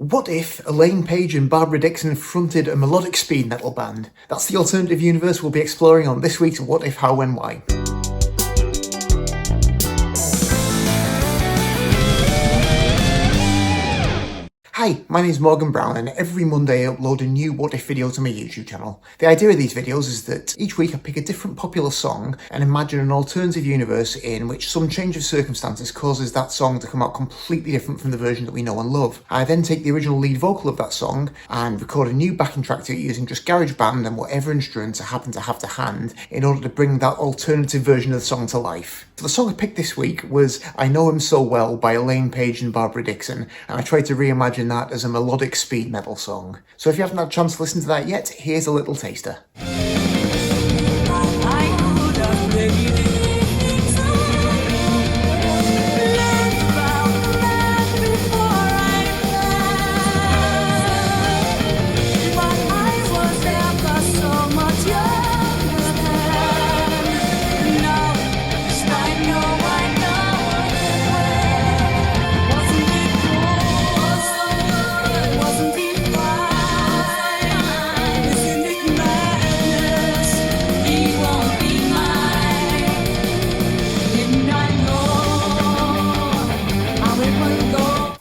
What if Elaine Page and Barbara Dixon fronted a melodic speed metal band? That's the alternative universe we'll be exploring on this week's What If, How, When, Why. Hi, my name is Morgan Brown, and every Monday I upload a new What If video to my YouTube channel. The idea of these videos is that each week I pick a different popular song and imagine an alternative universe in which some change of circumstances causes that song to come out completely different from the version that we know and love. I then take the original lead vocal of that song and record a new backing track to it using just GarageBand and whatever instruments I happen to have to hand in order to bring that alternative version of the song to life. So the song I picked this week was I Know Him So Well by Elaine Page and Barbara Dixon, and I tried to reimagine that as a melodic speed metal song. So if you haven't had a chance to listen to that yet, here's a little taster.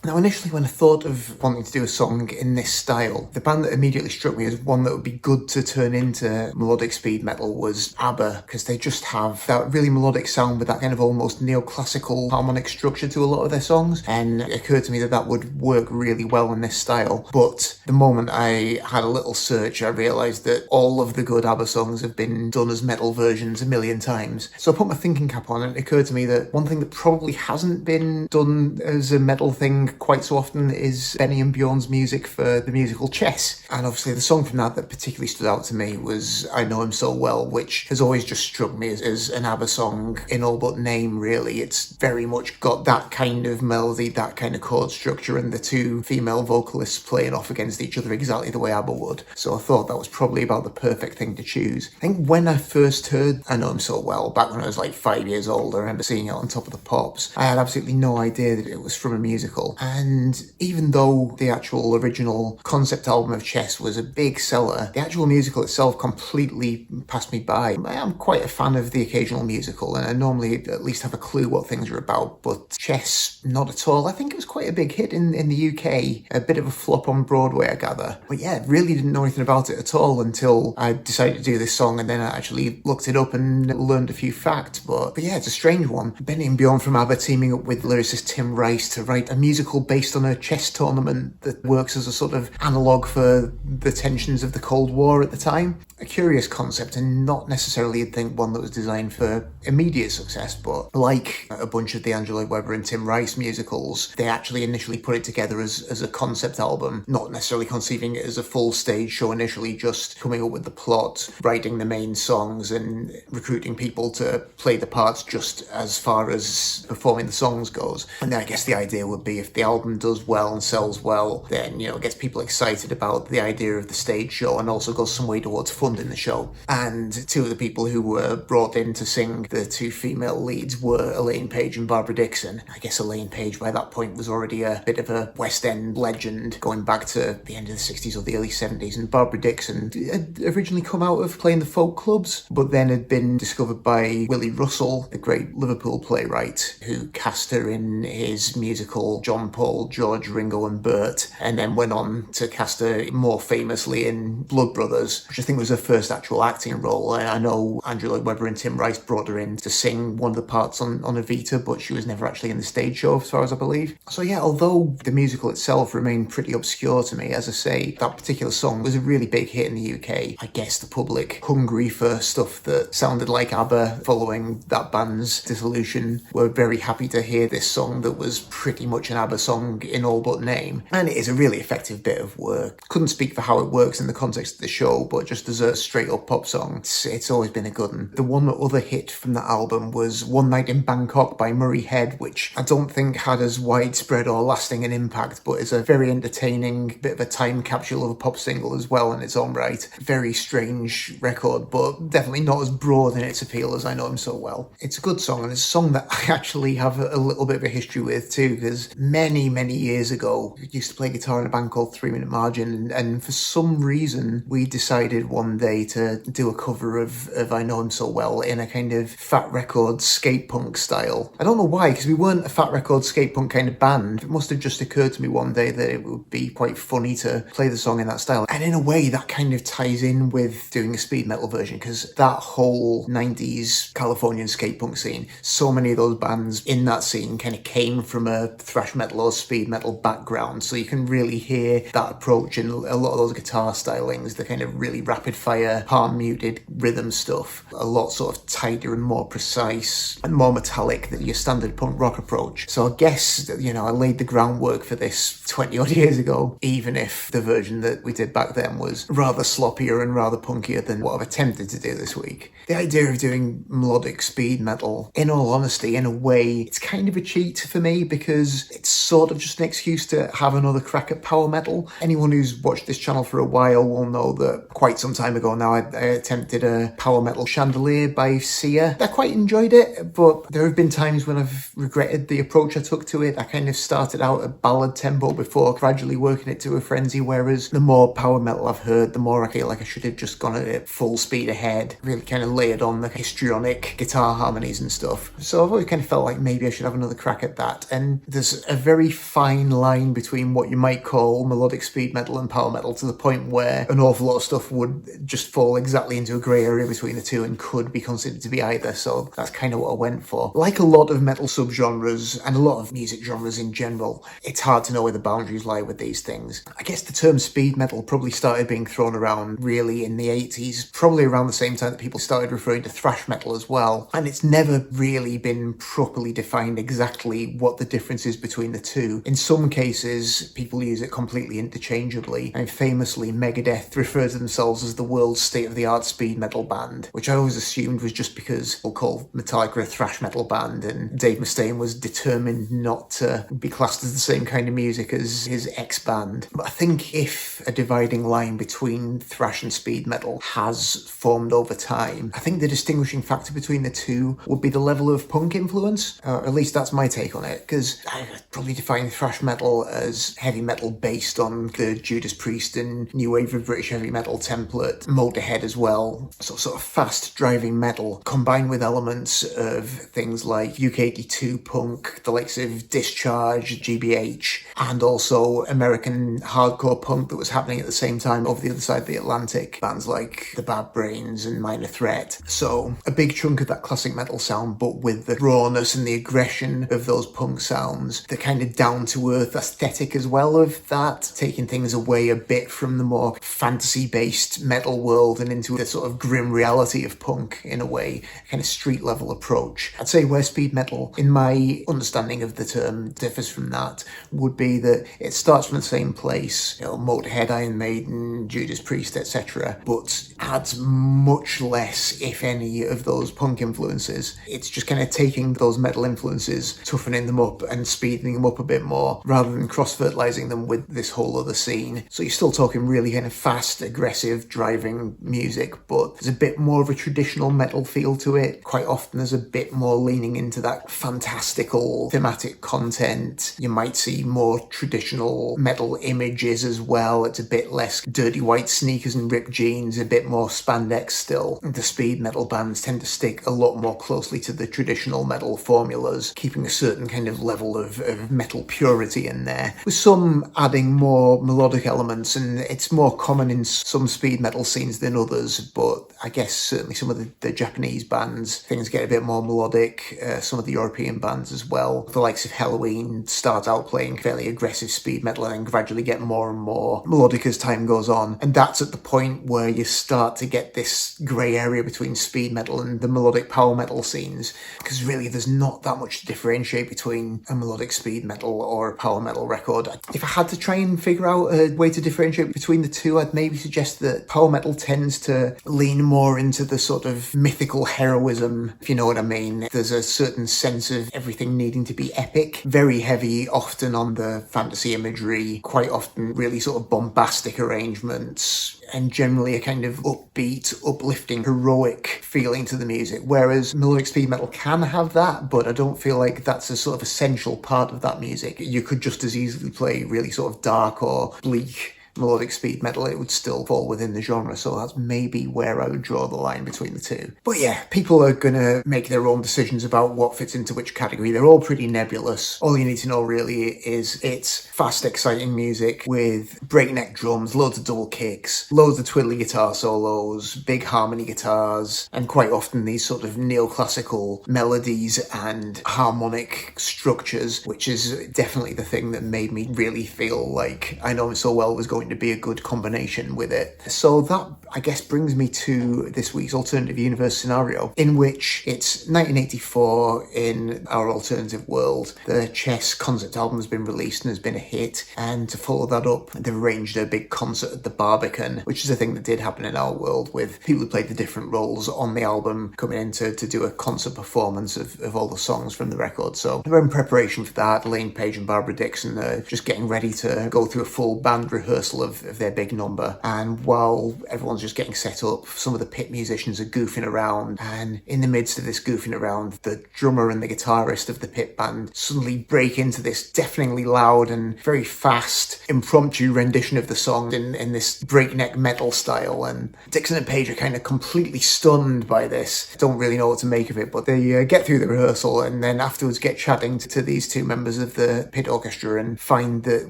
Now, initially when I thought of wanting to do a song in this style, the band that immediately struck me as one that would be good to turn into melodic speed metal was ABBA, because they just have that really melodic sound with that kind of almost neoclassical harmonic structure to a lot of their songs, and it occurred to me that that would work really well in this style. But the moment I had a little search, I realised that all of the good ABBA songs have been done as metal versions a million times. So I put my thinking cap on, and it occurred to me that one thing that probably hasn't been done as a metal thing quite so often is Benny and Bjorn's music for the musical Chess. And obviously the song from that particularly stood out to me was I Know Him So Well, which has always just struck me as an ABBA song in all but name, really. It's very much got that kind of melody, that kind of chord structure, and the two female vocalists playing off against each other exactly the way ABBA would. So I thought that was probably about the perfect thing to choose. I think when I first heard I Know Him So Well, back when I was like 5 years old, I remember seeing it on Top of the Pops. I had absolutely no idea that it was from a musical. And even though the actual original concept album of Chess was a big seller, the actual musical itself completely passed me by. I am quite a fan of the occasional musical, and I normally at least have a clue what things are about, but Chess, not at all. I think it was quite a big hit in the UK, a bit of a flop on Broadway, I gather. But yeah, really didn't know anything about it at all until I decided to do this song, and then I actually looked it up and learned a few facts. But yeah, it's a strange one. Benny and Bjorn from ABBA teaming up with lyricist Tim Rice to write a musical based on a chess tournament that works as a sort of analogue for the tensions of the Cold War at the time. A curious concept, and not necessarily you'd think one that was designed for immediate success, but like a bunch of the Andrew Lloyd Webber and Tim Rice musicals, they actually initially put it together as a concept album, not necessarily conceiving it as a full stage show initially, just coming up with the plot, writing the main songs, and recruiting people to play the parts just as far as performing the songs goes. And then I guess the idea would be if the album does well and sells well, then, you know, it gets people excited about the idea of the stage show and also goes some way towards funding the show. And two of the people who were brought in to sing the two female leads were Elaine Page and Barbara Dixon. I guess Elaine Page by that point was already a bit of a West End legend going back to the end of the 60s or the early 70s, and Barbara Dixon had originally come out of playing the folk clubs, but then had been discovered by Willie Russell, the great Liverpool playwright, who cast her in his musical John, Paul, George, Ringo and Bert, and then went on to cast her more famously in Blood Brothers, which I think was her first actual acting role. I know Andrew Lloyd Webber and Tim Rice brought her in to sing one of the parts on Evita, but she was never actually in the stage show as far as I believe. So yeah, although the musical itself remained pretty obscure to me, as I say, that particular song was a really big hit in the UK. I guess the public, hungry for stuff that sounded like ABBA following that band's dissolution, were very happy to hear this song that was pretty much an ABBA song in all but name. And it is a really effective bit of work. Couldn't speak for how it works in the context of the show, but just as a straight up pop song, it's always been a good one. The one other hit from that album was One Night in Bangkok by Murray Head, which I don't think had as widespread or lasting an impact, but is a very entertaining bit of a time capsule of a pop single as well in its own right. Very strange record, but definitely not as broad in its appeal as I Know Him So Well. It's a good song, and it's a song that I actually have a little bit of a history with too, because many many years ago. I used to play guitar in a band called 3 Minute Margin, and for some reason we decided one day to do a cover of I Know Him So Well in a kind of Fat Record skate punk style. I don't know why, because we weren't a Fat Record skate punk kind of band. It must have just occurred to me one day that it would be quite funny to play the song in that style. And in a way, that kind of ties in with doing a speed metal version, because that whole 90s Californian skate punk scene, so many of those bands in that scene kind of came from a thrash metal or speed metal background. So you can really hear that approach in a lot of those guitar stylings, the kind of really rapid fire, palm muted rhythm stuff. A lot sort of tighter and more precise and more metallic than your standard punk rock approach. So I guess, I laid the groundwork for this 20 odd years ago, even if the version that we did back then was rather sloppier and rather punkier than what I've attempted to do this week. The idea of doing melodic speed metal, in all honesty, in a way, it's kind of a cheat for me, because it's sort of just an excuse to have another crack at power metal. Anyone who's watched this channel for a while will know that quite some time ago now I attempted a power metal Chandelier by Sia. I quite enjoyed it, but there have been times when I've regretted the approach I took to it. I kind of started out at ballad tempo before gradually working it to a frenzy, whereas the more power metal I've heard, the more I feel like I should have just gone at it full speed ahead, really kind of layered on the histrionic guitar harmonies and stuff. So I've always kind of felt like maybe I should have another crack at that. And there's a very fine line between what you might call melodic speed metal and power metal, to the point where an awful lot of stuff would just fall exactly into a grey area between the two and could be considered to be either. So that's kind of what I went for. Like a lot of metal subgenres and a lot of music genres in general, it's hard to know where the boundaries lie with these things. I guess the term speed metal probably started being thrown around really in the 80s, probably around the same time that people started referring to thrash metal as well. And it's never really been properly defined exactly what the difference is between the two. In some cases, people use it completely interchangeably. And famously, Megadeth refer to themselves as the world's state-of-the-art speed metal band, which I always assumed was just because people call Metallica a thrash metal band, and Dave Mustaine was determined not to be classed as the same kind of music as his ex-band. But I think if a dividing line between thrash and speed metal has formed over time, I think the distinguishing factor between the two would be the level of punk influence. At least that's my take on it, because I probably define thrash metal as heavy metal based on the Judas Priest and new wave of British heavy metal template, Motorhead as well. So sort of fast driving metal combined with elements of things like UK82 punk, the likes of Discharge, GBH, and also American hardcore punk that was happening at the same time over the other side of the Atlantic. Bands like the Bad Brains and Minor Threat. So a big chunk of that classic metal sound, but with the rawness and the aggression of those punk sounds, the kind of down-to-earth aesthetic as well of that, taking things away a bit from the more fantasy-based metal world and into the sort of grim reality of punk in a way, kind of street-level approach. I'd say where speed metal, in my understanding of the term, differs from that would be that it starts from the same place, Motorhead, Iron Maiden, Judas Priest, etc., but adds much less, if any, of those punk influences. It's just kind of taking those metal influences, toughening them up and speeding them up a bit more, rather than cross-fertilizing them with this whole other scene. So you're still talking really kind of fast, aggressive, driving music, but there's a bit more of a traditional metal feel to it. Quite often there's a bit more leaning into that fantastical thematic content. You might see more traditional metal images as well. It's a bit less dirty white sneakers and ripped jeans, a bit more spandex still. The speed metal bands tend to stick a lot more closely to the traditional metal formulas, keeping a certain kind of level of metal purity in there, with some adding more melodic elements, and it's more common in some speed metal scenes than others, but I guess certainly some of the Japanese bands, things get a bit more melodic, some of the European bands as well. The likes of Halloween start out playing fairly aggressive speed metal and then gradually get more and more melodic as time goes on, and that's at the point where you start to get this grey area between speed metal and the melodic power metal scenes, because really there's not that much to differentiate between a melodic speed metal or a power metal record. If I had to try and figure out a way to differentiate between the two, I'd maybe suggest that power metal tends to lean more into the sort of mythical heroism, if you know what I mean. There's a certain sense of everything needing to be epic, very heavy often on the fantasy imagery, quite often really sort of bombastic arrangements, and generally a kind of upbeat, uplifting, heroic feeling to the music, whereas melodic speed metal can have that, but I don't feel like that's a sort of essential part of that music. You could just as easily play really sort of dark or bleak melodic speed metal, it would still fall within the genre, so that's maybe where I would draw the line between the two. But yeah, people are gonna make their own decisions about what fits into which category. They're all pretty nebulous. All you need to know really is it's fast, exciting music with breakneck drums, loads of double kicks, loads of twiddly guitar solos, big harmony guitars, and quite often these sort of neoclassical melodies and harmonic structures, which is definitely the thing that made me really feel like I Know Him So Well was going to be a good combination with it. So that, I guess, brings me to this week's alternative universe scenario, in which it's 1984 in our alternative world. The Chess concept album has been released and has been a hit, and to follow that up, they've arranged a big concert at the Barbican, which is a thing that did happen in our world, with people who played the different roles on the album coming in to do a concert performance of all the songs from the record. So we're in preparation for that. Elaine Page and Barbara Dixon are just getting ready to go through a full band rehearsal of their big number, and while everyone's just getting set up, some of the pit musicians are goofing around, and in the midst of this goofing around, the drummer and the guitarist of the pit band suddenly break into this deafeningly loud and very fast impromptu rendition of the song in this breakneck metal style, and Dixon and Page are kind of completely stunned by this, don't really know what to make of it, but they get through the rehearsal and then afterwards get chatting to these two members of the pit orchestra and find that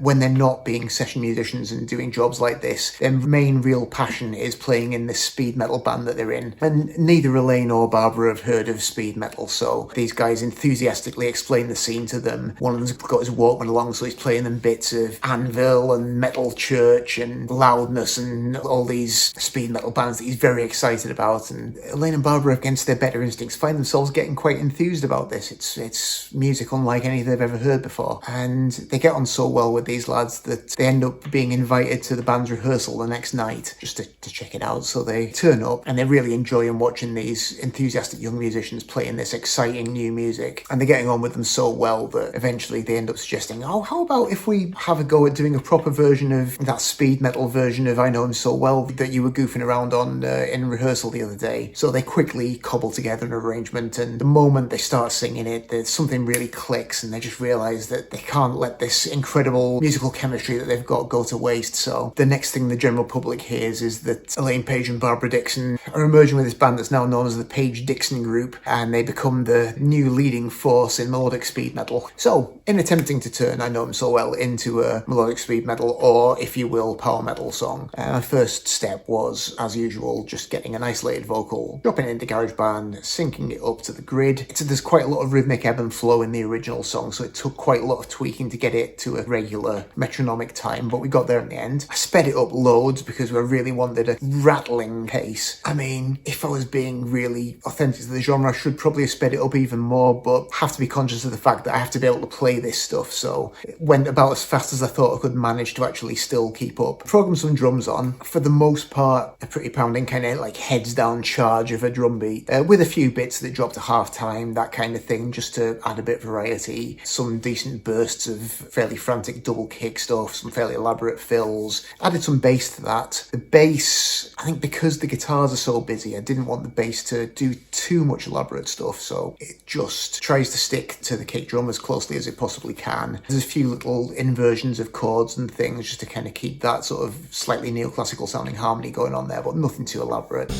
when they're not being session musicians and doing jobs like this, their main real passion is playing in this speed metal band that they're in. And neither Elaine or Barbara have heard of speed metal, so these guys enthusiastically explain the scene to them. One of them's got his Walkman along, so he's playing them bits of Anvil and Metal Church and Loudness and all these speed metal bands that he's very excited about. And Elaine and Barbara, against their better instincts, find themselves getting quite enthused about this. It's music unlike any they've ever heard before. And they get on so well with these lads that they end up being invited to the band's rehearsal the next night just to check it out. So they turn up and they're really enjoying watching these enthusiastic young musicians playing this exciting new music, and they're getting on with them so well that eventually they end up suggesting, oh, how about if we have a go at doing a proper version of that speed metal version of I Know Him So Well that you were goofing around on in rehearsal the other day. So they quickly cobble together an arrangement, and the moment they start singing it, there's something really clicks, and they just realise that they can't let this incredible musical chemistry that they've got go to waste. So the next thing the general public hears is that Elaine Page and Barbara Dixon are emerging with this band that's now known as the Page-Dixon Group, and they become the new leading force in melodic speed metal. So, in attempting to turn I Know Him So Well into a melodic speed metal, or if you will, power metal song, my first step was, as usual, just getting an isolated vocal, dropping it into GarageBand, syncing it up to the grid. There's quite a lot of rhythmic ebb and flow in the original song, so it took quite a lot of tweaking to get it to a regular metronomic time, but we got there in the end. I sped it up loads because we really wanted a rattling pace. I mean, if I was being really authentic to the genre, I should probably have sped it up even more, but I have to be conscious of the fact that I have to be able to play this stuff, so it went about as fast as I thought I could manage to actually still keep up. Programmed some drums on, for the most part a pretty pounding kind of like heads down charge of a drum beat, with a few bits that drop to half time, that kind of thing, just to add a bit of variety. Some decent bursts of fairly frantic double kick stuff, some fairly elaborate fills. Added some bass to that. The bass, I think because the guitars are so busy, I didn't want the bass to do too much elaborate stuff, so it just tries to stick to the kick drum as closely as it possibly can. There's a few little inversions of chords and things just to kind of keep that sort of slightly neoclassical sounding harmony going on there, but nothing too elaborate.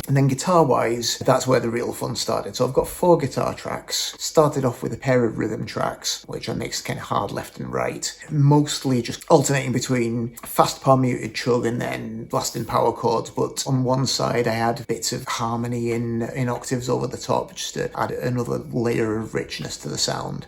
And then guitar-wise, that's where the real fun started. So I've got 4 guitar tracks. Started off with a pair of rhythm tracks, which I mixed kind of hard left and right. Mostly just alternating between fast par muted chug and then blasting power chords. But on one side, I had bits of harmony in octaves over the top, just to add another layer of richness to the sound.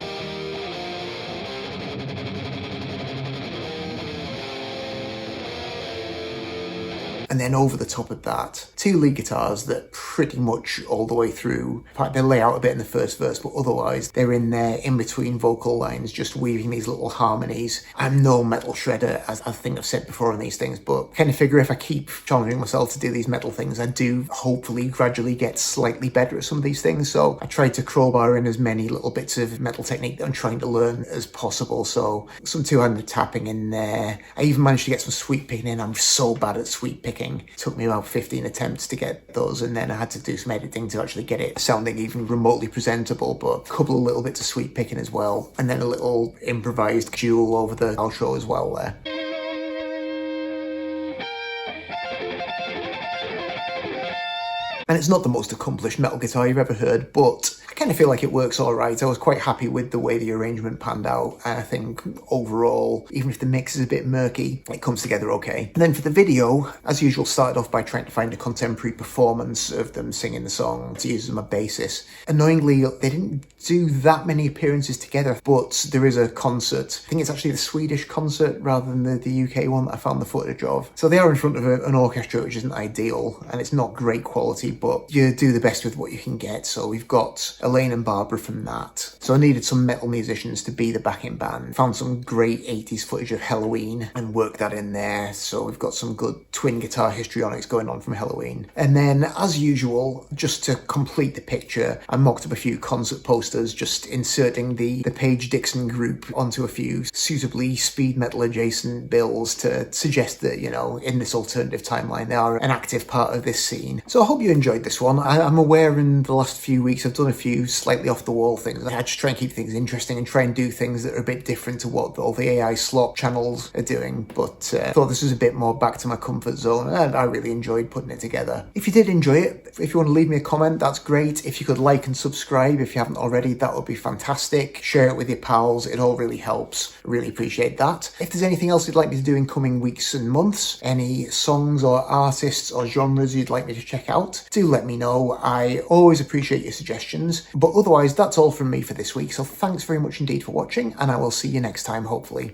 And then over the top of that, 2 lead guitars that pretty much all the way through, in fact they lay out a bit in the first verse, but otherwise they're in there in between vocal lines, just weaving these little harmonies. I'm no metal shredder, as I think I've said before on these things, but I kind of figure if I keep challenging myself to do these metal things, I do hopefully gradually get slightly better at some of these things. So I tried to crowbar in as many little bits of metal technique that I'm trying to learn as possible. So some two-handed tapping in there. I even managed to get some sweep picking in. I'm so bad at sweep picking. It took me about 15 attempts to get those, and then I had to do some editing to actually get it sounding even remotely presentable, but a couple of little bits of sweep picking as well, and then a little improvised duel over the outro as well there. And it's not the most accomplished metal guitar you've ever heard, but I kind of feel like it works all right. I was quite happy with the way the arrangement panned out, and I think overall, even if the mix is a bit murky, it comes together okay. And then for the video, as usual, started off by trying to find a contemporary performance of them singing the song to use as my basis. Annoyingly, they didn't do that many appearances together, but there is a concert. I think it's actually the Swedish concert rather than the UK one that I found the footage of. So they are in front of an orchestra, which isn't ideal, and it's not great quality, but you do the best with what you can get. So we've got Elaine Barbara from that. So I needed some metal musicians to be the backing band. Found some great 80s footage of Halloween and worked that in there. So we've got some good twin guitar histrionics going on from Halloween. And then, as usual, just to complete the picture, I mocked up a few concert posters, just inserting the Page Dixon group onto a few suitably speed metal adjacent bills to suggest that, you know, in this alternative timeline, they are an active part of this scene. So I hope you enjoyed this one. I'm aware in the last few weeks I've done a few slightly off the wall things. I just try and keep things interesting and try and do things that are a bit different to what all the AI slot channels are doing, but I thought this was a bit more back to my comfort zone, and I really enjoyed putting it together. If you did enjoy it, if you want to leave me a comment, that's great. If you could like and subscribe if you haven't already, that would be fantastic. Share it with your pals, it all really helps. Really appreciate that. If there's anything else you'd like me to do in coming weeks and months, any songs or artists or genres you'd like me to check out, do let me know. I always appreciate your suggestions, but otherwise that's all from me for this week, so thanks very much indeed for watching, and I will see you next time, hopefully.